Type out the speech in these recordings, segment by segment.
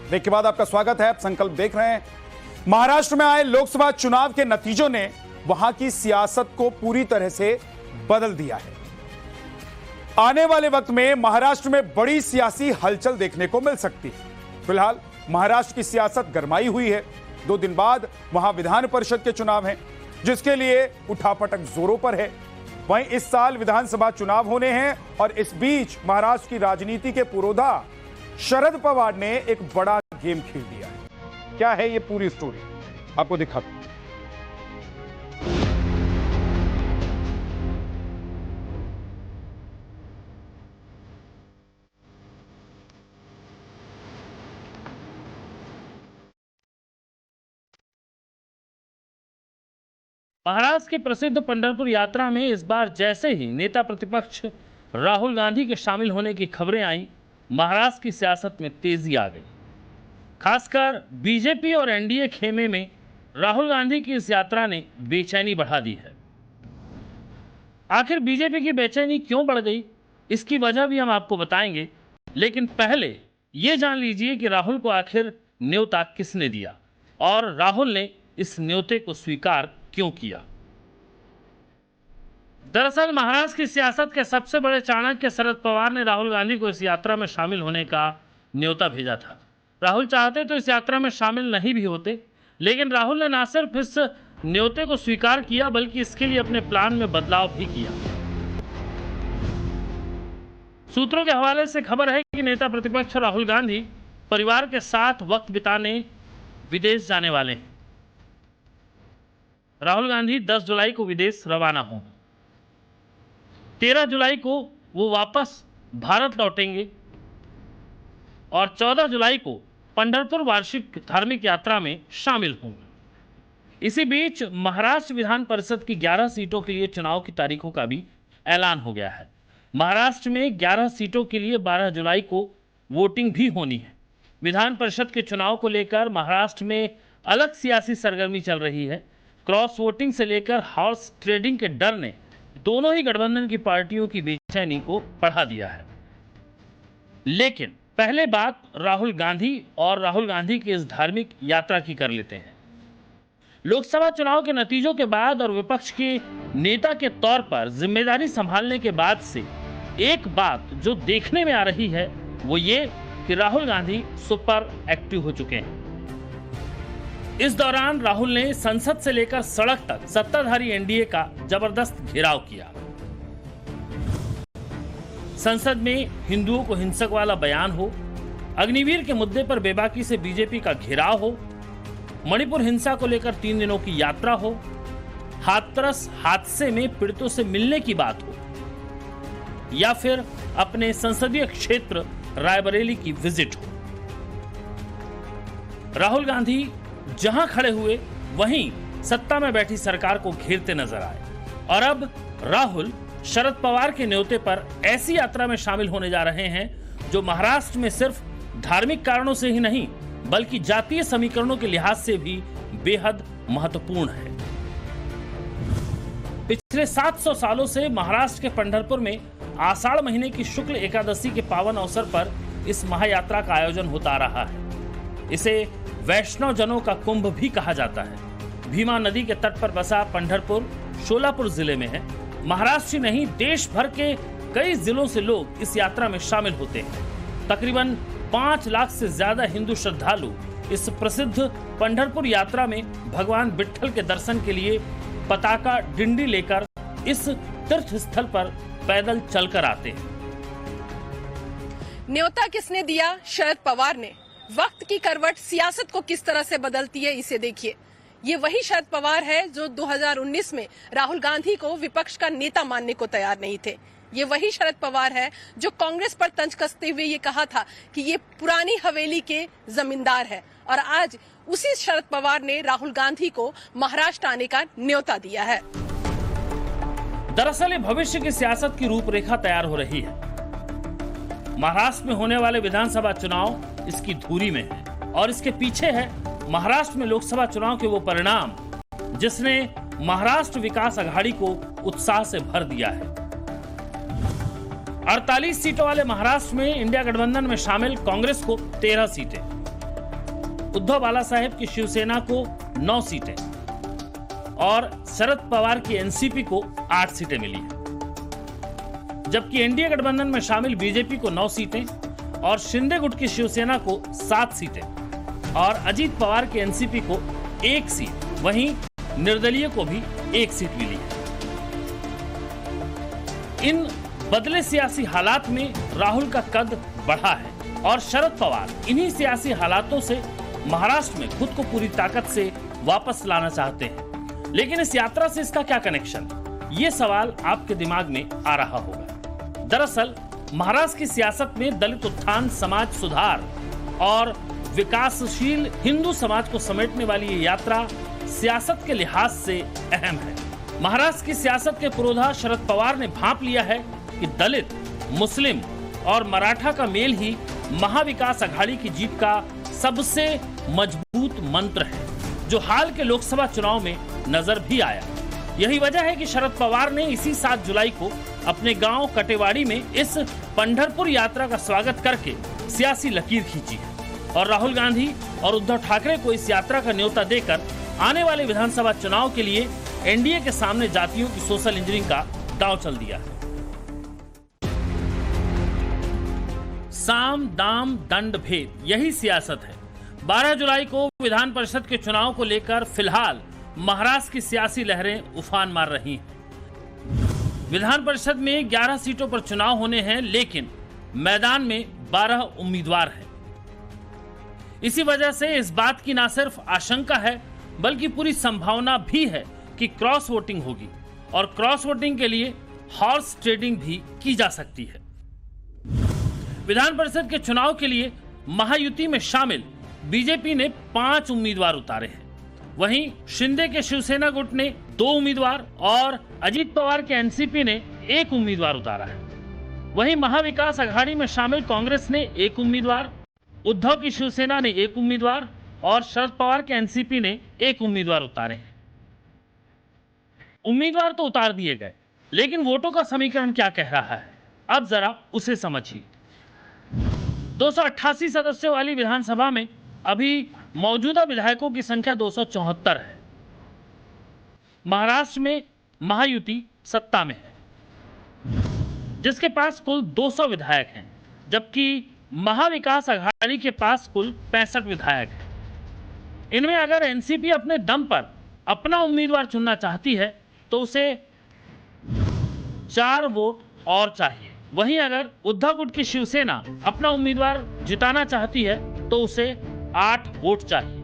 Break के बाद आपका स्वागत है। आप संकल्प देख रहे हैं। महाराष्ट्र में आए लोकसभा चुनाव के नतीजों ने वहां की सियासत को पूरी तरह से बदल दिया है। आने वाले वक्त में महाराष्ट्र में बड़ी सियासी हलचल देखने को मिल सकती है। फिलहाल महाराष्ट्र की सियासत गरमाई हुई है। 2 दिन बाद वहां विधान परिषद के चुनाव हैं, जिसके लिए उठापटक जोरों पर है। वहीं इस साल विधानसभा चुनाव होने हैं और इस बीच महाराष्ट्र की राजनीति के पुरोधा शरद पवार ने एक बड़ा गेम खेल दिया है। क्या है ये पूरी स्टोरी, आपको दिखाता हूं। महाराष्ट्र की प्रसिद्ध पंढरपुर यात्रा में इस बार जैसे ही नेता प्रतिपक्ष राहुल गांधी के शामिल होने की खबरें आईं, महाराष्ट्र की सियासत में तेजी आ गई। खासकर बीजेपी और एनडीए खेमे में राहुल गांधी की इस यात्रा ने बेचैनी बढ़ा दी है। आखिर बीजेपी की बेचैनी क्यों बढ़ गई, इसकी वजह भी हम आपको बताएंगे, लेकिन पहले ये जान लीजिए कि राहुल को आखिर न्योता किसने दिया और राहुल ने इस न्योते को स्वीकार क्यों किया। दरअसल महाराष्ट्र की सियासत के सबसे बड़े चाणक्य शरद पवार ने राहुल गांधी को इस यात्रा में शामिल होने का न्योता भेजा था। राहुल चाहते तो इस यात्रा में शामिल नहीं भी होते, लेकिन राहुल ने न सिर्फ इस न्योते को स्वीकार किया बल्कि इसके लिए अपने प्लान में बदलाव भी किया। सूत्रों के हवाले से खबर है कि नेता प्रतिपक्ष राहुल गांधी परिवार के साथ वक्त बिताने विदेश जाने वाले हैं। राहुल गांधी 10 जुलाई को विदेश रवाना होंगे। 13 जुलाई को वो वापस भारत लौटेंगे और 14 जुलाई को पंढरपुर वार्षिक धार्मिक यात्रा में शामिल होंगे। इसी बीच महाराष्ट्र विधान परिषद की 11 सीटों के लिए चुनाव की तारीखों का भी ऐलान हो गया है। महाराष्ट्र में 11 सीटों के लिए 12 जुलाई को वोटिंग भी होनी है। विधान परिषद के चुनाव को लेकर महाराष्ट्र में अलग सियासी सरगर्मी चल रही है। क्रॉस वोटिंग से लेकर हॉर्स ट्रेडिंग के डर ने दोनों ही गठबंधन की पार्टियों की बेचैनी को बढ़ा दिया है। लेकिन पहले बात राहुल गांधी और राहुल गांधी की इस धार्मिक यात्रा की कर लेते हैं। लोकसभा चुनाव के नतीजों के बाद और विपक्ष के नेता के तौर पर जिम्मेदारी संभालने के बाद से एक बात जो देखने में आ रही है वो ये कि राहुल गांधी सुपर एक्टिव हो चुके हैं। इस दौरान राहुल ने संसद से लेकर सड़क तक सत्ताधारी एनडीए का जबरदस्त घेराव किया। संसद में हिंदुओं को हिंसक वाला बयान हो, अग्निवीर के मुद्दे पर बेबाकी से बीजेपी का घेराव हो, मणिपुर हिंसा को लेकर 3 दिनों की यात्रा हो, हाथरस हादसे में पीड़ितों से मिलने की बात हो, या फिर अपने संसदीय क्षेत्र रायबरेली की विजिट हो। राहुल गांधी जहां खड़े हुए वहीं सत्ता में बैठी सरकार को घेरते नजर आए और अब राहुल शरद पवार के न्योते पर ऐसी यात्रा में शामिल होने जा रहे हैं जो महाराष्ट्र में सिर्फ धार्मिक कारणों से ही नहीं बल्कि जातीय समीकरणों के लिहाज से भी बेहद महत्वपूर्ण है। पिछले 700 सालों से महाराष्ट्र के पंढरपुर में आषाढ़ महीने की शुक्ल एकादशी के पावन अवसर पर इस महायात्रा का आयोजन होता रहा है। इसे वैष्णव जनों का कुंभ भी कहा जाता है। भीमा नदी के तट पर बसा पंढरपुर शोलापुर जिले में है। महाराष्ट्र ही नहीं देश भर के कई जिलों से लोग इस यात्रा में शामिल होते हैं। तकरीबन 5 लाख से ज्यादा हिंदू श्रद्धालु इस प्रसिद्ध पंढरपुर यात्रा में भगवान विट्ठल के दर्शन के लिए पताका डिंडी लेकर इस तीर्थ स्थल पर पैदल चलकर आते हैं। न्योता किसने दिया? शरद पवार ने। वक्त की करवट सियासत को किस तरह से बदलती है इसे देखिए। ये वही शरद पवार है जो 2019 में राहुल गांधी को विपक्ष का नेता मानने को तैयार नहीं थे। ये वही शरद पवार है जो कांग्रेस पर तंज कसते हुए ये कहा था कि ये पुरानी हवेली के जमींदार है और आज उसी शरद पवार ने राहुल गांधी को महाराष्ट्र आने का न्योता दिया है। दरअसल भविष्य की सियासत की रूपरेखा तैयार हो रही है। महाराष्ट्र में होने वाले विधानसभा चुनाव इसकी धुरी में है और इसके पीछे है महाराष्ट्र में लोकसभा चुनाव के वो परिणाम जिसने महाराष्ट्र विकास अघाड़ी को उत्साह से भर दिया है। 48 सीटों वाले महाराष्ट्र में इंडिया गठबंधन में शामिल कांग्रेस को 13 सीटें, उद्धव बालासाहेब की शिवसेना को 9 सीटें और शरद पवार की एनसीपी को 8 सीटें मिली हैं। जबकि एनडीए गठबंधन में शामिल बीजेपी को 9 सीटें और शिंदे गुट की शिवसेना को 7 सीटें और अजीत पवार के एनसीपी को 1 सीट, वहीं निर्दलीय को भी 1 सीट मिली है। इन बदले सियासी हालात में राहुल का कद बढ़ा है और शरद पवार इन्हीं सियासी हालातों से महाराष्ट्र में खुद को पूरी ताकत से वापस लाना चाहते हैं। लेकिन इस यात्रा से इसका क्या कनेक्शन, ये सवाल आपके दिमाग में आ रहा होगा। दरअसल महाराष्ट्र की सियासत में दलित उत्थान, समाज सुधार और विकासशील हिंदू समाज को समेटने वाली ये यात्रा सियासत के लिहाज से अहम है। महाराष्ट्र की सियासत के पुरोधा शरद पवार ने भांप लिया है कि दलित, मुस्लिम और मराठा का मेल ही महाविकास अघाड़ी की जीत का सबसे मजबूत मंत्र है, जो हाल के लोकसभा चुनाव में नजर भी आया। यही वजह है कि शरद पवार ने इसी 7 जुलाई को अपने गांव कटेवाड़ी में इस पंढरपुर यात्रा का स्वागत करके सियासी लकीर खींची है और राहुल गांधी और उद्धव ठाकरे को इस यात्रा का न्योता देकर आने वाले विधानसभा चुनाव के लिए एनडीए के सामने जातियों की सोशल इंजीनियरिंग का दांव चल दिया है। साम दाम दंड भेद, यही सियासत है। 12 जुलाई को विधान परिषद के चुनाव को लेकर फिलहाल महाराष्ट्र की सियासी लहरें उफान मार रही हैं। विधान परिषद में 11 सीटों पर चुनाव होने हैं, लेकिन मैदान में 12 उम्मीदवार हैं। इसी वजह से इस बात की ना सिर्फ आशंका है बल्कि पूरी संभावना भी है कि क्रॉस वोटिंग होगी और क्रॉस वोटिंग के लिए हॉर्स ट्रेडिंग भी की जा सकती है। विधान परिषद के चुनाव के लिए महायुति में शामिल बीजेपी ने 5 उम्मीदवार उतारे हैं, वहीं शिंदे के शिवसेना गुट ने 2 उम्मीदवार और अजीत पवार के एनसीपी ने 1 उम्मीदवार उतारा है। वहीं महाविकास अघाड़ी में शामिल कांग्रेस ने 1 उम्मीदवार, उद्धव की शिवसेना ने 1 उम्मीदवार और शरद पवार के एनसीपी ने 1 उम्मीदवार उतारे हैं। उम्मीदवार तो उतार दिए गए, लेकिन वोटों का समीकरण क्या कह रहा है, अब जरा उसे समझिए। 288 सदस्यों वाली विधानसभा में अभी मौजूदा विधायकों की संख्या 274 है। महाराष्ट्र में महायुति सत्ता में है, जिसके पास कुल 200 विधायक हैं, जबकि महाविकास अघाड़ी के पास कुल 65 विधायक हैं। इनमें अगर एनसीपी अपने दम पर अपना उम्मीदवार चुनना चाहती है तो उसे 4 वोट और चाहिए। वहीं अगर उद्धव गुट की शिवसेना अपना उम्मीदवार जिताना चाहती है तो उसे 8 वोट चाहिए।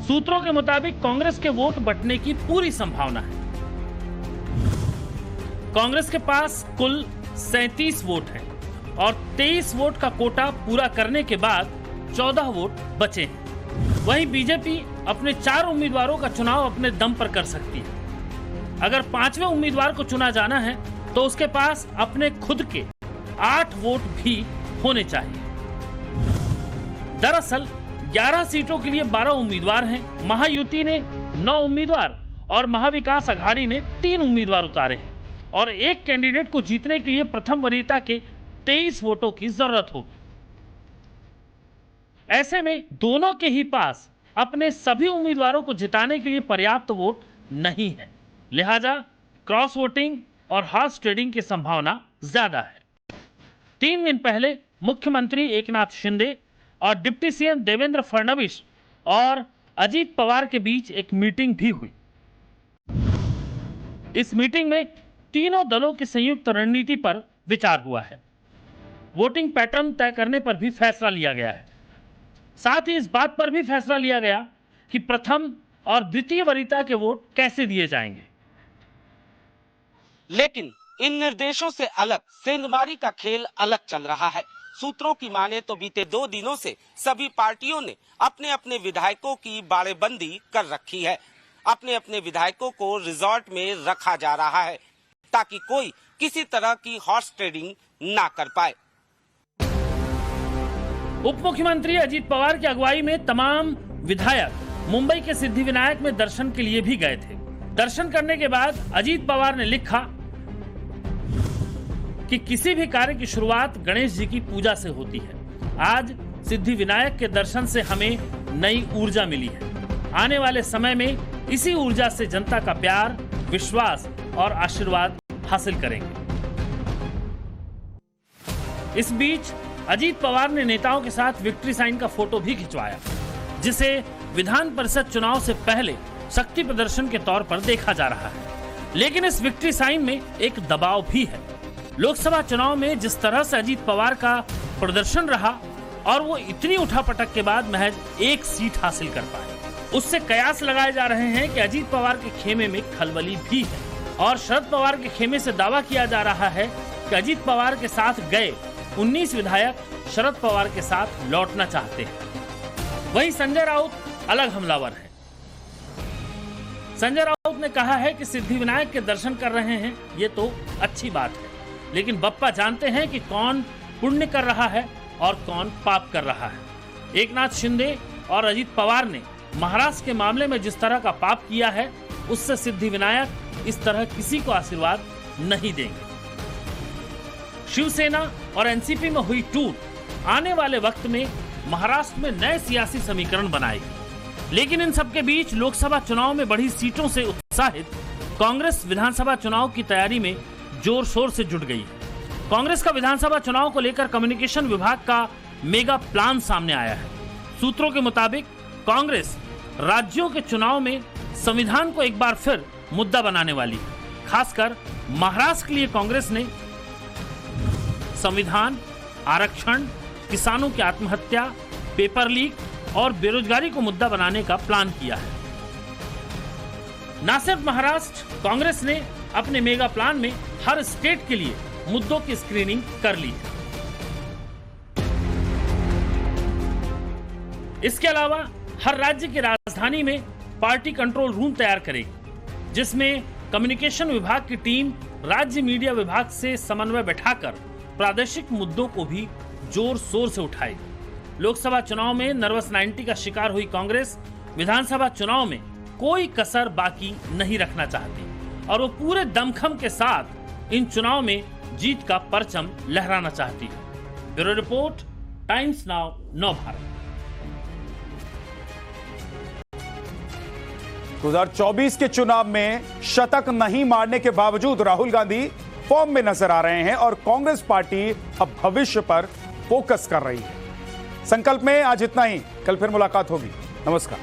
सूत्रों के मुताबिक कांग्रेस के वोट बंटने की पूरी संभावना है। कांग्रेस के पास कुल 37 वोट हैं और 23 वोट का कोटा पूरा करने के बाद 14 वोट बचे हैं। वहीं बीजेपी अपने 4 उम्मीदवारों का चुनाव अपने दम पर कर सकती है। अगर 5वें उम्मीदवार को चुना जाना है तो उसके पास अपने खुद के 8 वोट भी होने चाहिए। दरअसल 11 सीटों के लिए 12 उम्मीदवार हैं। महायुति ने 9 उम्मीदवार और महाविकास अघाड़ी ने 3 उम्मीदवार उतारे हैं और एक कैंडिडेट को जीतने के लिए प्रथम वरीयता के 23 वोटों की जरूरत होगी। ऐसे में दोनों के ही पास अपने सभी उम्मीदवारों को जिताने के लिए पर्याप्त वोट नहीं है, लिहाजा क्रॉस वोटिंग और हॉर्स ट्रेडिंग की संभावना ज्यादा है। 3 दिन पहले मुख्यमंत्री एकनाथ शिंदे और डिप्टी सीएम देवेंद्र फडणवीस और अजीत पवार के बीच एक मीटिंग भी हुई। इस मीटिंग में तीनों दलों की संयुक्त रणनीति पर विचार हुआ है। वोटिंग पैटर्न तय करने पर भी फैसला लिया गया है। साथ ही इस बात पर भी फैसला लिया गया कि प्रथम और द्वितीय वरीयता के वोट कैसे दिए जाएंगे। लेकिन इन निर्देशों से अलग सेंधमारी का खेल अलग चल रहा है। सूत्रों की माने तो बीते 2 दिनों से सभी पार्टियों ने अपने अपने विधायकों की बाड़ेबंदी कर रखी है। अपने अपने विधायकों को रिजॉर्ट में रखा जा रहा है ताकि कोई किसी तरह की हॉर्स ट्रेडिंग ना कर पाए। उप मुख्यमंत्री अजीत पवार की अगुवाई में तमाम विधायक मुंबई के सिद्धिविनायक में दर्शन के लिए भी गए थे। दर्शन करने के बाद अजीत पवार ने लिखा कि किसी भी कार्य की शुरुआत गणेश जी की पूजा से होती है। आज सिद्धि विनायक के दर्शन से हमें नई ऊर्जा मिली है। आने वाले समय में इसी ऊर्जा से जनता का प्यार, विश्वास और आशीर्वाद हासिल करेंगे। इस बीच अजीत पवार ने नेताओं के साथ विक्ट्री साइन का फोटो भी खिंचवाया, जिसे विधान परिषद चुनाव से पहले शक्ति प्रदर्शन के तौर पर देखा जा रहा है। लेकिन इस विक्ट्री साइन में एक दबाव भी है। लोकसभा चुनाव में जिस तरह से अजीत पवार का प्रदर्शन रहा और वो इतनी उठापटक के बाद महज 1 सीट हासिल कर पाए, उससे कयास लगाए जा रहे हैं कि अजीत पवार के खेमे में खलबली भी है। और शरद पवार के खेमे से दावा किया जा रहा है कि अजीत पवार के साथ गए 19 विधायक शरद पवार के साथ लौटना चाहते हैं। वहीं संजय राउत अलग हमलावर है। संजय राउत ने कहा है कि सिद्धि विनायक के दर्शन कर रहे हैं, ये तो अच्छी बात है, लेकिन बप्पा जानते हैं कि कौन पुण्य कर रहा है और कौन पाप कर रहा है। एकनाथ शिंदे और अजीत पवार ने महाराष्ट्र के मामले में जिस तरह का पाप किया है, उससे सिद्धि विनायक इस तरह किसी को आशीर्वाद नहीं देंगे। शिवसेना और एनसीपी में हुई टूट आने वाले वक्त में महाराष्ट्र में नए सियासी समीकरण बनाएगी। लेकिन इन सबके बीच लोकसभा चुनाव में बढ़ी सीटों से उत्साहित कांग्रेस विधानसभा चुनाव की तैयारी में जोर शोर से जुट गई है। कांग्रेस का विधानसभा चुनाव को लेकर कम्युनिकेशन विभाग का मेगा प्लान सामने आया है। सूत्रों के मुताबिक कांग्रेस राज्यों के चुनाव में संविधान को एक बार फिर मुद्दा बनाने वाली है। खासकर महाराष्ट्र के लिए कांग्रेस ने संविधान, आरक्षण, किसानों की आत्महत्या, पेपर लीक और बेरोजगारी को मुद्दा बनाने का प्लान किया है। न सिर्फ महाराष्ट्र, कांग्रेस ने अपने मेगा प्लान में हर स्टेट के लिए मुद्दों की स्क्रीनिंग कर ली है। इसके अलावा हर राज्य की राजधानी में पार्टी कंट्रोल रूम तैयार करेगी, जिसमें कम्युनिकेशन विभाग की टीम राज्य मीडिया विभाग से समन्वय बैठाकर प्रादेशिक मुद्दों को भी जोर शोर से उठाएगी। लोकसभा चुनाव में नर्वस 90 का शिकार हुई कांग्रेस विधानसभा चुनाव में कोई कसर बाकी नहीं रखना चाहती और वो पूरे दमखम के साथ इन चुनाव में जीत का परचम लहराना चाहती है। Bureau report, times now Navbharat. 2024 के चुनाव में शतक नहीं मारने के बावजूद राहुल गांधी फॉर्म में नजर आ रहे हैं और कांग्रेस पार्टी अब भविष्य पर फोकस कर रही है। संकल्प में आज इतना ही, कल फिर मुलाकात होगी। नमस्कार।